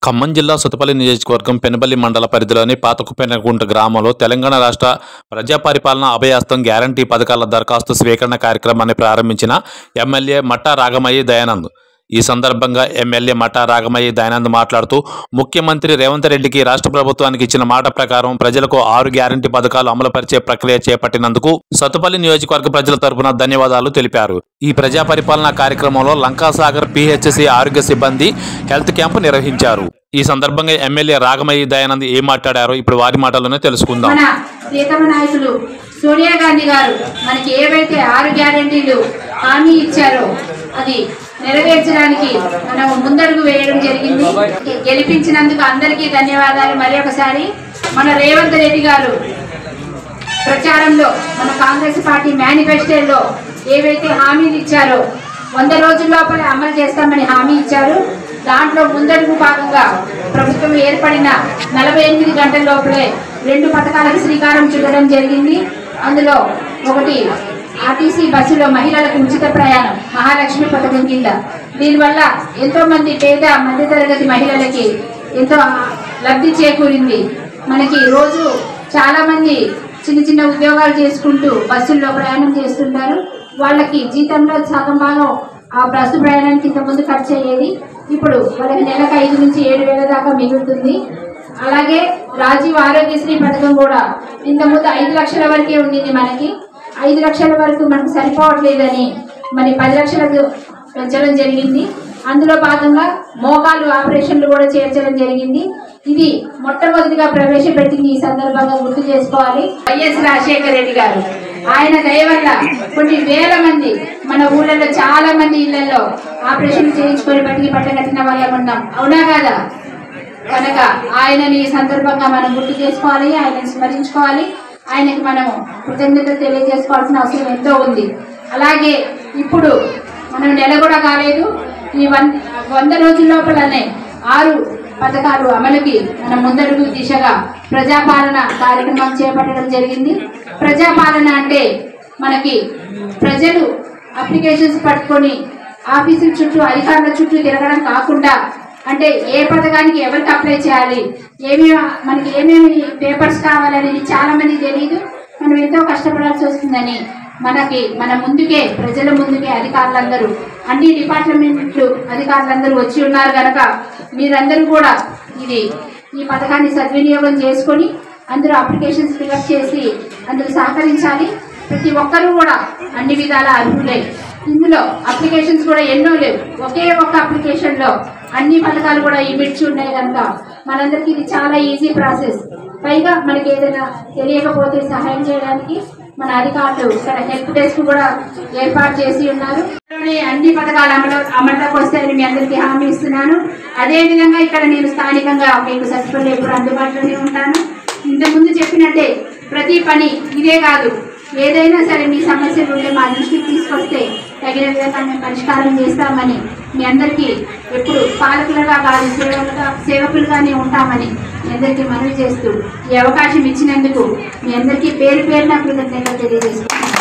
ఖమ్మం జిల్లా సుతపల్లి నియోజకవర్గం పెనుబల్లి మండల పరిధిలోని పాతకుపెనగుంట గ్రామంలో తెలంగాణ రాష్ట్ర ప్రజా పరిపాలన అభయహస్తం గ్యారంటీ పథకాల దరఖాస్తు స్వీకరణ కార్యక్రమాన్ని ప్రారంభించిన ఎమ్మెల్యే మట్టా రాగమయ్యి దయానంద్. ఈ సందర్భంగా ఎమ్మెల్యే మట్టా రాగమయ్యి దయానంద్ మాట్లాడుతూ ముఖ్యమంత్రి రేవంత్ రెడ్డికి రాష్ట్ర ప్రభుత్వానికి ఇచ్చిన మాట ప్రకారం ప్రజలకు 6 గ్యారంటీ పథకాలు అమలుపరిచే ప్రక్రియ చేపట్టినందుకు సతుపల్లి నియోజకవర్గ ప్రజల తరపున ధన్యవాదాలు తెలిపారు. ఈ ప్రజా పరిపాలన కార్యక్రమంలో లంకాసాగర్ పిహెచ్సి ఆరోగ్య సిబ్బంది హెల్త్ క్యాంపు నిర్వహించారు. ఈ సందర్భంగా ఎమ్మెల్యే రాగమయ్యి దయానంద్ ఏం మాట్లాడారో ఇప్పుడు వారి మాటల్లోనే తెలుసుకుందాం. సోనియా గాంధీ గారు మనకి ఏవైతే 6 గ్యారెంటీలు హామీ ఇచ్చారో అది నెరవేర్చడానికి మనం ముందడుగు వేయడం జరిగింది. గెలిపించినందుకు అందరికీ ధన్యవాదాలు. మరి ఒకసారి మన రేవంత్ రెడ్డి గారు ప్రచారంలో మన కాంగ్రెస్ పార్టీ మేనిఫెస్టోలో ఏవైతే హామీలు ఇచ్చారో 100 రోజుల లోపల అమలు చేస్తామని హామీ ఇచ్చారు. దాంట్లో ముందడుగు భాగంగా ప్రభుత్వం ఏర్పడిన 48 గంటల లోపలే 2 పథకాలకు శ్రీకారం చుట్టడం జరిగింది. అందులో ఒకటి ఆర్టీసీ బస్సులో మహిళలకు ఉచిత ప్రయాణం మహాలక్ష్మి పథకం కింద. దీనివల్ల ఎంతో మంది పేద మధ్యతరగతి మహిళలకి ఎంతో లబ్ధి చేకూరింది. మనకి రోజు చాలా మంది చిన్న చిన్న ఉద్యోగాలు చేసుకుంటూ బస్సుల్లో ప్రయాణం చేస్తుంటారు. వాళ్ళకి జీతంలో సగం భాగం ఆ బస్సు ప్రయాణానికి ఇంతకుముందు ఖర్చు అయ్యేది. ఇప్పుడు వాళ్ళకి నెలకు 5 నుంచి 7 వేల దాకా మిగులుతుంది. అలాగే రాజీవ్ ఆరోగ్యశ్రీ పథకం కూడా ఇంతకుముందు 5 లక్షల వరకే ఉండింది. మనకి 5 లక్షల వరకు మనకు సరిపోవట్లేదని మరి 10 లక్షలకు పెంచడం జరిగింది. అందులో భాగంగా మోకాలు ఆపరేషన్లు కూడా చేర్చడం జరిగింది. ఇది మొట్టమొదటిగా ప్రవేశపెట్టింది. ఈ సందర్భంగా గుర్తు చేసుకోవాలి. వైఎస్ రాజశేఖర రెడ్డి గారు ఆయన దయ వల్ల కొన్ని వేల మంది మన ఊళ్ళలో చాలా మంది ఇళ్లలో ఆపరేషన్ చేయించుకొని బతికి పట్టగట్టిన వాళ్ళం ఉన్నాం. అవునా కాదా? కనుక ఆయనని ఈ సందర్భంగా మనం గుర్తు చేసుకోవాలి, ఆయనని స్మరించుకోవాలి, ఆయనకి మనము కృతజ్ఞతలు తెలియజేసుకోవాల్సిన అవసరం ఎంతో ఉంది. అలాగే ఇప్పుడు మనం నెల కూడా కాలేదు, ఈ 100 రోజుల లోపలనే 6 పథకాలు అమలుకి మనం ముందడుగు దిశగా ప్రజాపాలన కార్యక్రమం చేపట్టడం జరిగింది. ప్రజాపాలన అంటే మనకి ప్రజలు అప్లికేషన్స్ పట్టుకొని ఆఫీసుల చుట్టూ అధికారుల చుట్టూ తిరగడం కాకుండా, అంటే ఏ పథకానికి ఎవరికి అప్లై చేయాలి, మనకి ఏమేమి పేపర్స్ కావాలనేది చాలా మంది తెలియదు. మనం ఎంతో కష్టపడాల్సి వస్తుందని మన ముందుకే ప్రజల ముందుకే అధికారులందరూ అన్ని డిపార్ట్మెంట్లు అధికారులందరూ వచ్చి ఉన్నారు. కనుక మీరందరూ కూడా ఈ పథకాన్ని సద్వినియోగం చేసుకొని అందరూ అప్లికేషన్స్ ఫిల్అప్ చేసి అందరూ సహకరించాలి. ప్రతి ఒక్కరూ కూడా అన్ని విధాల అర్హులే. ఇందులో అప్లికేషన్స్ కూడా ఎన్నో లేవు, ఒకే ఒక్క అప్లికేషన్లో అన్ని పథకాలు కూడా ఇమిడ్చి ఉన్నాయి. కనుక మనందరికీ ఇది చాలా ఈజీ ప్రాసెస్. పైగా మనకి ఏదైనా తెలియకపోతే సహాయం చేయడానికి మన అధికారులు ఇక్కడ హెల్ప్ డెస్క్ కూడా ఏర్పాటు చేసి ఉన్నారు. అన్ని పథకాలు అమలులోకి వస్తాయని మీ అందరికీ హామీ ఇస్తున్నాను. అదేవిధంగా ఇక్కడ నేను స్థానికంగా మీకు సచివాలయం ఎప్పుడు అందుబాటులోనే ఉంటాను. ఇంతకుముందు చెప్పినట్టే ప్రతి పని ఇదే కాదు, ఏదైనా సరే మీ సమస్యలు ఉంటే మా దృష్టికి తీసుకొస్తే తగిన విధంగా మేము పరిష్కారం చేస్తామని మీ అందరికీ ఎప్పుడు పాలకులుగా కాదు సేవకులుగానే ఉంటామని మీ అందరికీ మనవి చేస్తూ ఈ అవకాశం ఇచ్చినందుకు మీ అందరికీ పేరు పేరున కృతజ్ఞతలు తెలియజేస్తున్నాను.